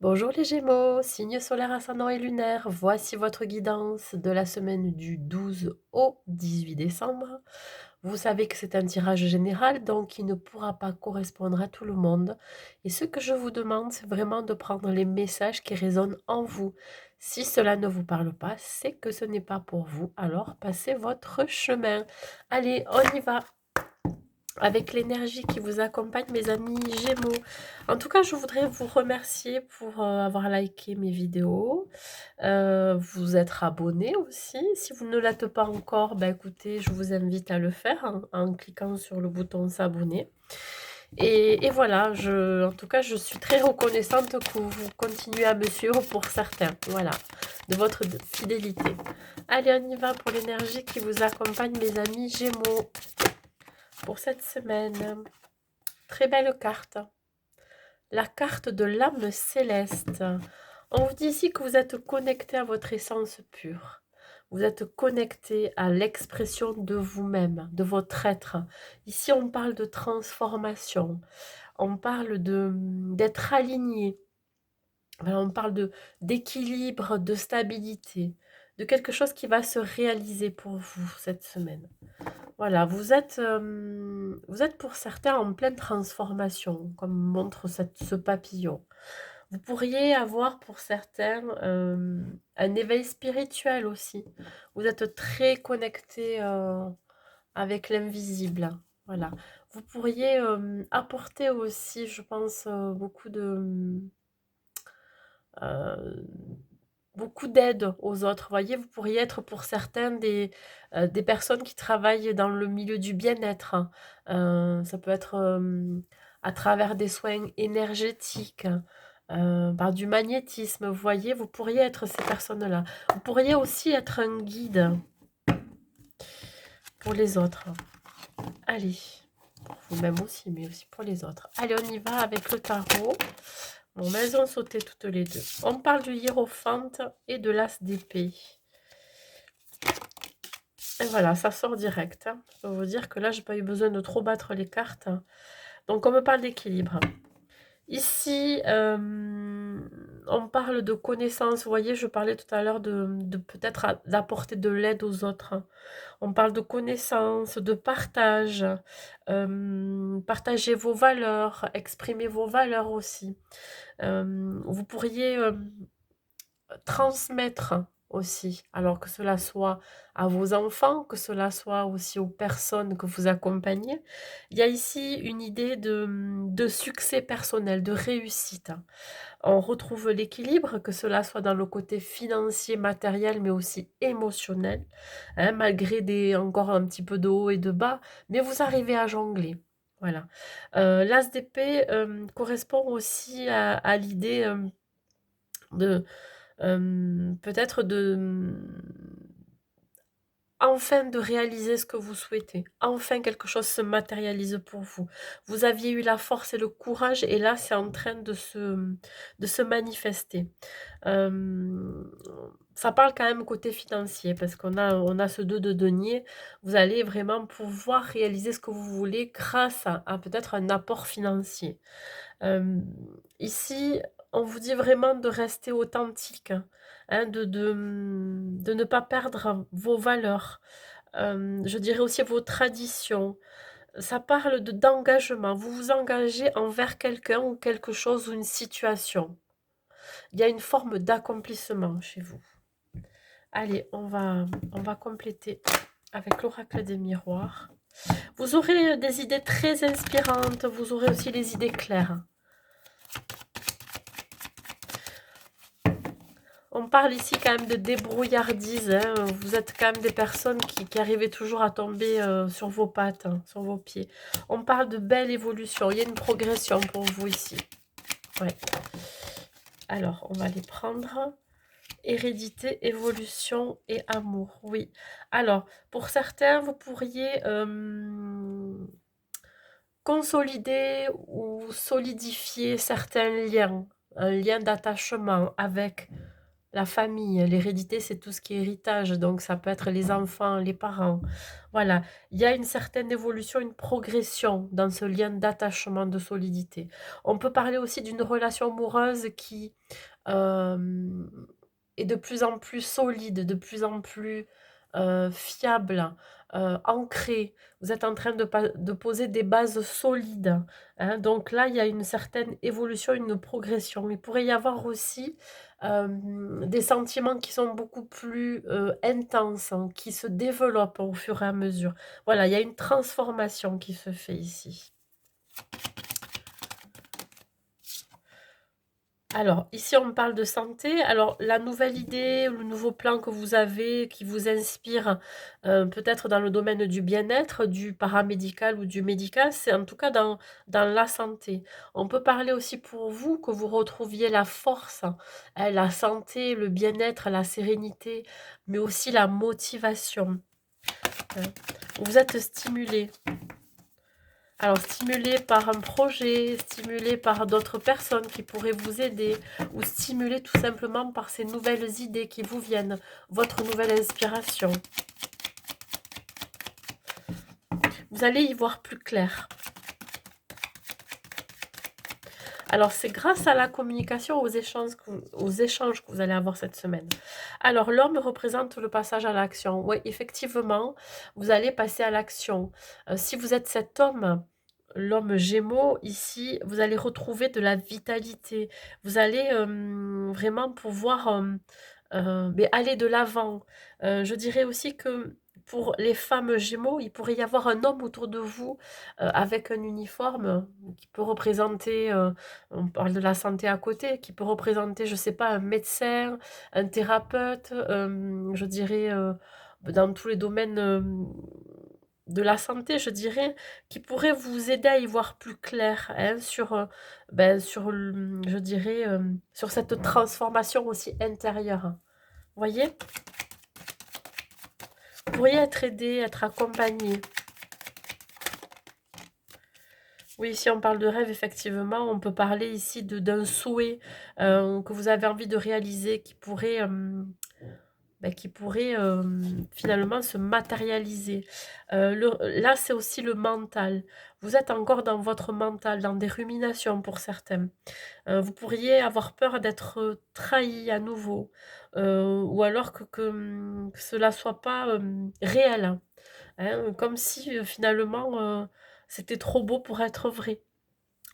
Bonjour les Gémeaux, signe solaire ascendant et lunaire, voici votre guidance de la semaine du 12 au 18 décembre. Vous savez que c'est un tirage général, donc il ne pourra pas correspondre à tout le monde. Et ce que je vous demande, c'est vraiment de prendre les messages qui résonnent en vous. Si cela ne vous parle pas, c'est que ce n'est pas pour vous, alors passez votre chemin. Allez, on y va avec l'énergie qui vous accompagne, mes amis Gémeaux. En tout cas, je voudrais vous remercier pour avoir liké mes vidéos, vous être abonné aussi. Si vous ne l'êtes pas encore, bah écoutez, je vous invite à le faire en cliquant sur le bouton s'abonner. Et voilà, en tout cas, je suis très reconnaissante que vous continuez à me suivre pour certains. Voilà, de votre fidélité. Allez, on y va pour l'énergie qui vous accompagne, mes amis Gémeaux, pour cette semaine. Très belle carte. La carte de l'âme céleste. On vous dit ici que vous êtes connecté à votre essence pure. Vous êtes connecté à l'expression de vous-même, de votre être. Ici, on parle de transformation. On parle d'être aligné. Voilà, on parle d'équilibre, de stabilité, de quelque chose qui va se réaliser pour vous cette semaine. Voilà, vous êtes pour certains en pleine transformation, comme montre ce papillon. Vous pourriez avoir pour certains un éveil spirituel aussi. Vous êtes très connecté avec l'invisible. Voilà. Vous pourriez apporter aussi, je pense, euh, beaucoup d'aide aux autres. Vous voyez, vous pourriez être pour certains des personnes qui travaillent dans le milieu du bien-être, hein. Ça peut être à travers des soins énergétiques, par du magnétisme. Vous voyez, vous pourriez être ces personnes-là. Vous pourriez aussi être un guide pour les autres. Allez, pour vous-même aussi, mais aussi pour les autres. Allez, on y va avec le tarot. Bon, mais elles ont sauté toutes les deux. On parle du hiérophante et de l'as d'épée. Et voilà, ça sort direct, hein. Je peux vous dire que là, j'ai pas eu besoin de trop battre les cartes. Donc, on me parle d'équilibre. Ici, on parle de connaissance. Vous voyez, je parlais tout à l'heure de peut-être d'apporter de l'aide aux autres. On parle de connaissance, de partage. Partager vos valeurs, exprimer vos valeurs aussi. Vous pourriez transmettre aussi, alors que cela soit à vos enfants, que cela soit aussi aux personnes que vous accompagnez. Il y a ici une idée de succès personnel, de réussite. On retrouve l'équilibre, que cela soit dans le côté financier, matériel, mais aussi émotionnel, hein, malgré encore un petit peu de haut et de bas, mais vous arrivez à jongler. Voilà. L'as d'épée correspond aussi à l'idée de peut-être enfin de réaliser ce que vous souhaitez. Enfin quelque chose se matérialise pour vous. Vous aviez eu la force et le courage et là c'est en train de se manifester. Euh, Ça parle quand même côté financier parce on a ce 2 de denier. Vous allez vraiment pouvoir réaliser ce que vous voulez grâce à peut-être un apport financier. Euh, Ici, on vous dit vraiment de rester authentique, hein, de ne pas perdre vos valeurs. Je dirais aussi vos traditions. Ça parle d'engagement. Vous vous engagez envers quelqu'un ou quelque chose ou une situation. Il y a une forme d'accomplissement chez vous. Allez, on va compléter avec l'oracle des miroirs. Vous aurez des idées très inspirantes. Vous aurez aussi les idées claires. On parle ici quand même de débrouillardise, hein. Vous êtes quand même des personnes qui arrivez toujours à tomber sur vos pattes, hein, sur vos pieds. On parle de belle évolution. Il y a une progression pour vous ici. Ouais. Alors, on va les prendre. Hérédité, évolution et amour. Oui. Alors, pour certains, vous pourriez consolider ou solidifier certains liens. Un lien d'attachement avec La famille, l'hérédité, c'est tout ce qui est héritage, donc ça peut être les enfants, les parents. Voilà, il y a une certaine évolution, une progression dans ce lien d'attachement, de solidité. On peut parler aussi d'une relation amoureuse qui euh, est de plus en plus solide, de plus en plus fiable, ancrée. Vous êtes en train de poser des bases solides, hein. Donc là, il y a une certaine évolution, une progression. Il pourrait y avoir aussi des sentiments qui sont beaucoup plus intenses, hein, qui se développent au fur et à mesure. Voilà, il y a une transformation qui se fait ici. Alors, ici, on parle de santé. Alors, la nouvelle idée, le nouveau plan que vous avez, qui vous inspire, peut-être dans le domaine du bien-être, du paramédical ou du médical, c'est en tout cas dans la santé. On peut parler aussi pour vous que vous retrouviez la force, hein, la santé, le bien-être, la sérénité, mais aussi la motivation, hein. Vous êtes stimulé. Alors, stimulé par un projet, stimulé par d'autres personnes qui pourraient vous aider, ou stimulé tout simplement par ces nouvelles idées qui vous viennent, votre nouvelle inspiration. Vous allez y voir plus clair. Alors, c'est grâce à la communication, aux échanges que vous allez avoir cette semaine. Alors, l'homme représente le passage à l'action. Oui, effectivement, vous allez passer à l'action. Si vous êtes cet homme, l'homme Gémeaux, ici, vous allez retrouver de la vitalité. Vous allez vraiment pouvoir mais aller de l'avant. Je dirais aussi que pour les femmes Gémeaux, il pourrait y avoir un homme autour de vous avec un uniforme qui peut représenter, on parle de la santé à côté, qui peut représenter, je ne sais pas, un médecin, un thérapeute, je dirais, dans tous les domaines de la santé, je dirais, qui pourrait vous aider à y voir plus clair, hein, sur, je dirais, sur cette transformation aussi intérieure. Vous voyez? Vous pourriez être aidé, être accompagné. Oui, si on parle de rêve, effectivement, on peut parler ici d'un souhait que vous avez envie de réaliser qui pourrait finalement se matérialiser. Là, c'est aussi le mental. Vous êtes encore dans votre mental, dans des ruminations pour certains. Vous pourriez avoir peur d'être trahi à nouveau, ou alors que cela soit pas réel, hein, comme si finalement c'était trop beau pour être vrai.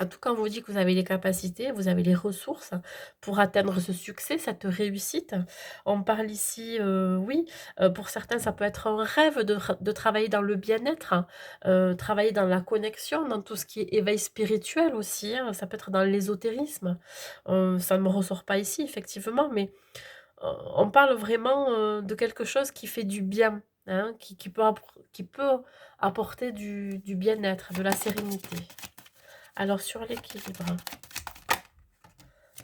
En tout cas, on vous dit que vous avez les capacités, vous avez les ressources pour atteindre ce succès, cette réussite. On parle ici, oui, pour certains, ça peut être un rêve de travailler dans le bien-être, hein, travailler dans la connexion, dans tout ce qui est éveil spirituel aussi, hein, ça peut être dans l'ésotérisme. Ça ne me ressort pas ici, effectivement, mais on parle vraiment de quelque chose qui fait du bien, hein, qui peut apporter du bien-être, de la sérénité. Alors, sur l'équilibre,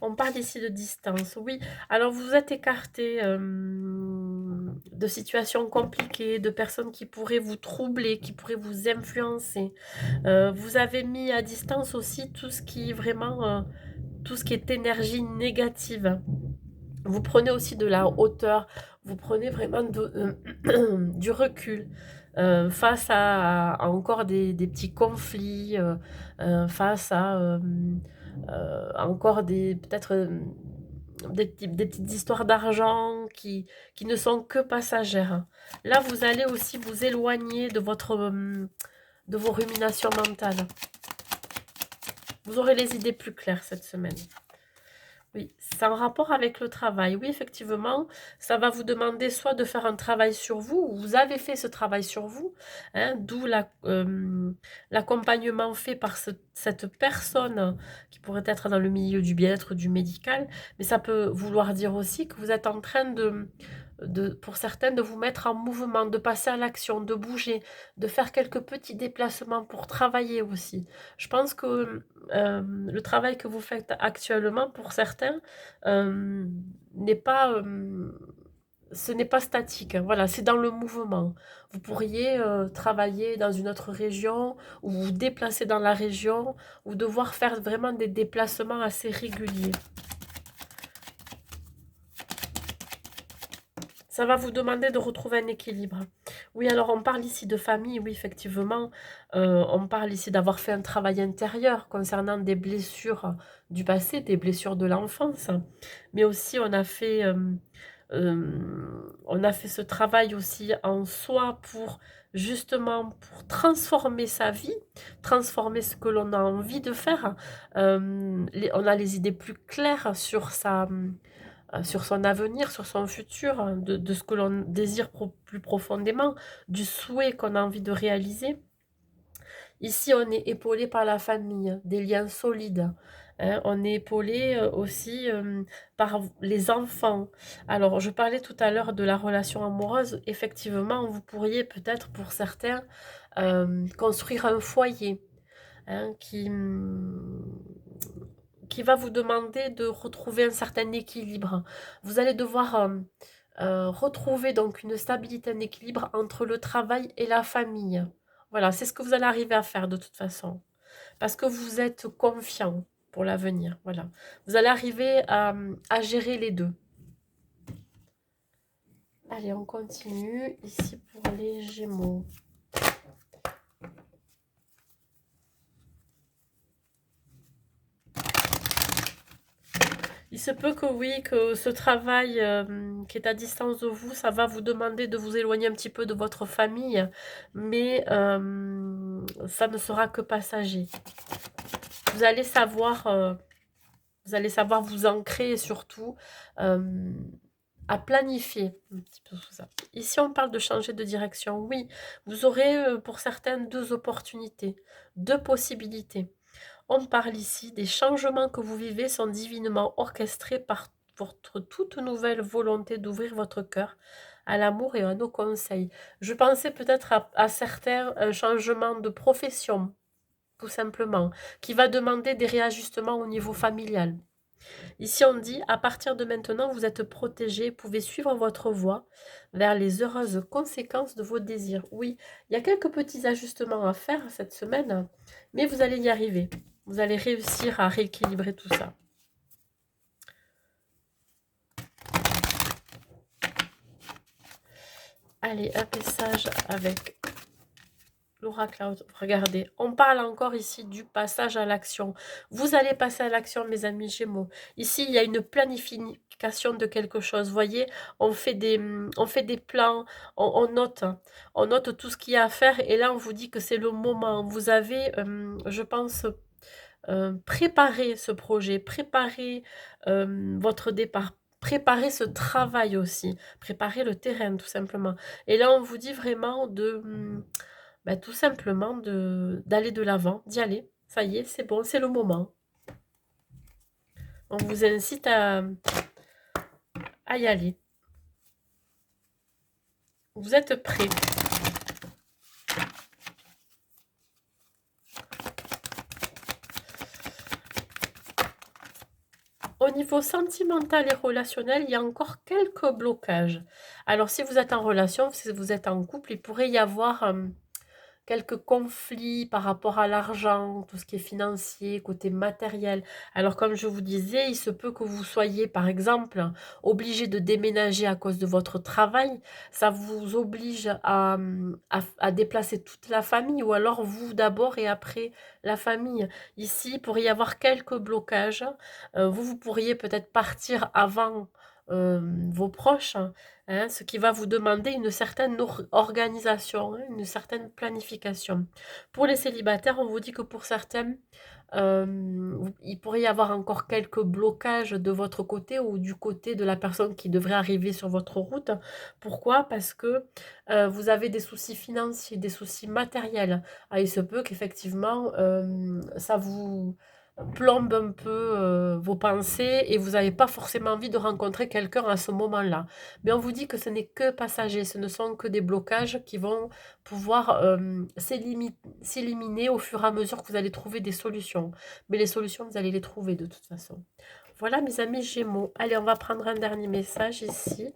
on parle ici de distance, oui. Alors, vous êtes écarté de situations compliquées, de personnes qui pourraient vous troubler, qui pourraient vous influencer. Vous avez mis à distance aussi tout ce qui est vraiment, tout ce qui est énergie négative. Vous prenez aussi de la hauteur, vous prenez vraiment du recul face à encore des petits conflits, face à encore peut-être des petites histoires d'argent qui ne sont que passagères. Là, vous allez aussi vous éloigner de vos ruminations mentales. Vous aurez les idées plus claires cette semaine. Oui, c'est en rapport avec le travail. Oui, effectivement, ça va vous demander soit de faire un travail sur vous, ou vous avez fait ce travail sur vous, hein, d'où l'accompagnement fait par cette personne qui pourrait être dans le milieu du bien-être, du médical, mais ça peut vouloir dire aussi que vous êtes en train pour certains, de vous mettre en mouvement, de passer à l'action, de bouger, de faire quelques petits déplacements pour travailler aussi. Je pense que le travail que vous faites actuellement, pour certains, euh, n'est pas, ce n'est pas statique. Voilà, c'est dans le mouvement. Vous pourriez travailler dans une autre région, ou vous déplacer dans la région, ou devoir faire vraiment des déplacements assez réguliers. Ça va vous demander de retrouver un équilibre. Oui, alors on parle ici de famille, oui, effectivement. On parle ici d'avoir fait un travail intérieur concernant des blessures du passé, des blessures de l'enfance. Mais aussi, on a fait ce travail aussi en soi pour justement pour transformer sa vie, transformer ce que l'on a envie de faire. On a les idées plus claires sur son avenir, sur son futur, de ce que l'on désire plus profondément, du souhait qu'on a envie de réaliser. Ici, on est épaulé par la famille, des liens solides. Hein. On est épaulé aussi par les enfants. Alors, je parlais tout à l'heure de la relation amoureuse. Effectivement, vous pourriez peut-être, pour certains, construire un foyer, hein, qui va vous demander de retrouver un certain équilibre. Vous allez devoir retrouver donc une stabilité, un équilibre entre le travail et la famille. Voilà, c'est ce que vous allez arriver à faire de toute façon. Parce que vous êtes confiant pour l'avenir. Voilà. Vous allez arriver à gérer les deux. Allez, on continue. Ici pour les Gémeaux. Il se peut que oui, que ce travail qui est à distance de vous, ça va vous demander de vous éloigner un petit peu de votre famille, mais ça ne sera que passager. Vous allez savoir, vous ancrer et surtout à planifier un petit peu tout ça. Ici, on parle de changer de direction. Oui, vous aurez pour certains deux opportunités, deux possibilités. On parle ici des changements que vous vivez sont divinement orchestrés par votre toute nouvelle volonté d'ouvrir votre cœur à l'amour et à nos conseils. Je pensais peut-être à certains changements de profession, tout simplement, qui va demander des réajustements au niveau familial. Ici, on dit, à partir de maintenant, vous êtes protégé, pouvez suivre votre voie vers les heureuses conséquences de vos désirs. Oui, il y a quelques petits ajustements à faire cette semaine, mais vous allez y arriver. Vous allez réussir à rééquilibrer tout ça. Allez, un message avec l'oracle. Regardez, on parle encore ici du passage à l'action. Vous allez passer à l'action, mes amis Gémeaux. Ici, il y a une planification de quelque chose. Vous voyez, on fait des plans, on note tout ce qu'il y a à faire. Et là, on vous dit que c'est le moment. Vous avez, je pense, préparé ce projet, préparé votre départ. Préparer ce travail aussi, préparer le terrain tout simplement. Et là, on vous dit vraiment bah, tout simplement d'aller de l'avant, d'y aller. Ça y est, c'est bon, c'est le moment. On vous incite à y aller. Vous êtes prêts. Au niveau sentimental et relationnel, il y a encore quelques blocages. Alors, si vous êtes en relation, si vous êtes en couple, il pourrait y avoir quelques conflits par rapport à l'argent, tout ce qui est financier, côté matériel. Alors comme je vous disais, il se peut que vous soyez par exemple obligé de déménager à cause de votre travail. Ça vous oblige à déplacer toute la famille ou alors vous d'abord et après la famille. Ici, il pourrait y avoir quelques blocages. Vous pourriez peut-être partir avant vos proches, hein, ce qui va vous demander une certaine organisation, hein, une certaine planification. Pour les célibataires, on vous dit que pour certains, il pourrait y avoir encore quelques blocages de votre côté ou du côté de la personne qui devrait arriver sur votre route. Pourquoi? Parce que vous avez des soucis financiers, des soucis matériels. Ah, il se peut qu'effectivement, ça vous plombe un peu vos pensées et vous n'avez pas forcément envie de rencontrer quelqu'un à ce moment-là. Mais on vous dit que ce n'est que passager, ce ne sont que des blocages qui vont pouvoir s'éliminer au fur et à mesure que vous allez trouver des solutions. Mais les solutions, vous allez les trouver de toute façon. Voilà mes amis Gémeaux. Allez, on va prendre un dernier message ici.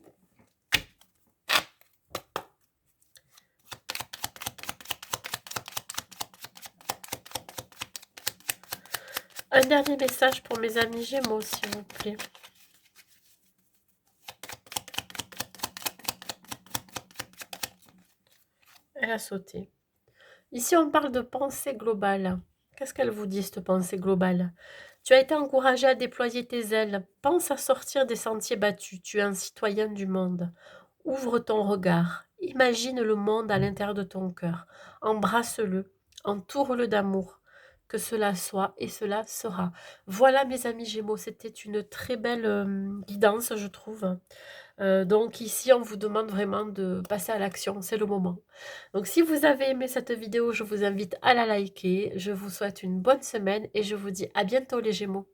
Un dernier message pour mes amis Gémeaux, s'il vous plaît. Elle a sauté. Ici, on parle de pensée globale. Qu'est-ce qu'elle vous dit, cette pensée globale? Tu as été encouragé à déployer tes ailes. Pense à sortir des sentiers battus. Tu es un citoyen du monde. Ouvre ton regard. Imagine le monde à l'intérieur de ton cœur. Embrasse-le. Entoure-le d'amour. Que cela soit et cela sera. Voilà, mes amis Gémeaux, c'était une très belle guidance, je trouve. Donc ici, on vous demande vraiment de passer à l'action, c'est le moment. Donc si vous avez aimé cette vidéo, je vous invite à la liker. Je vous souhaite une bonne semaine et je vous dis à bientôt les Gémeaux.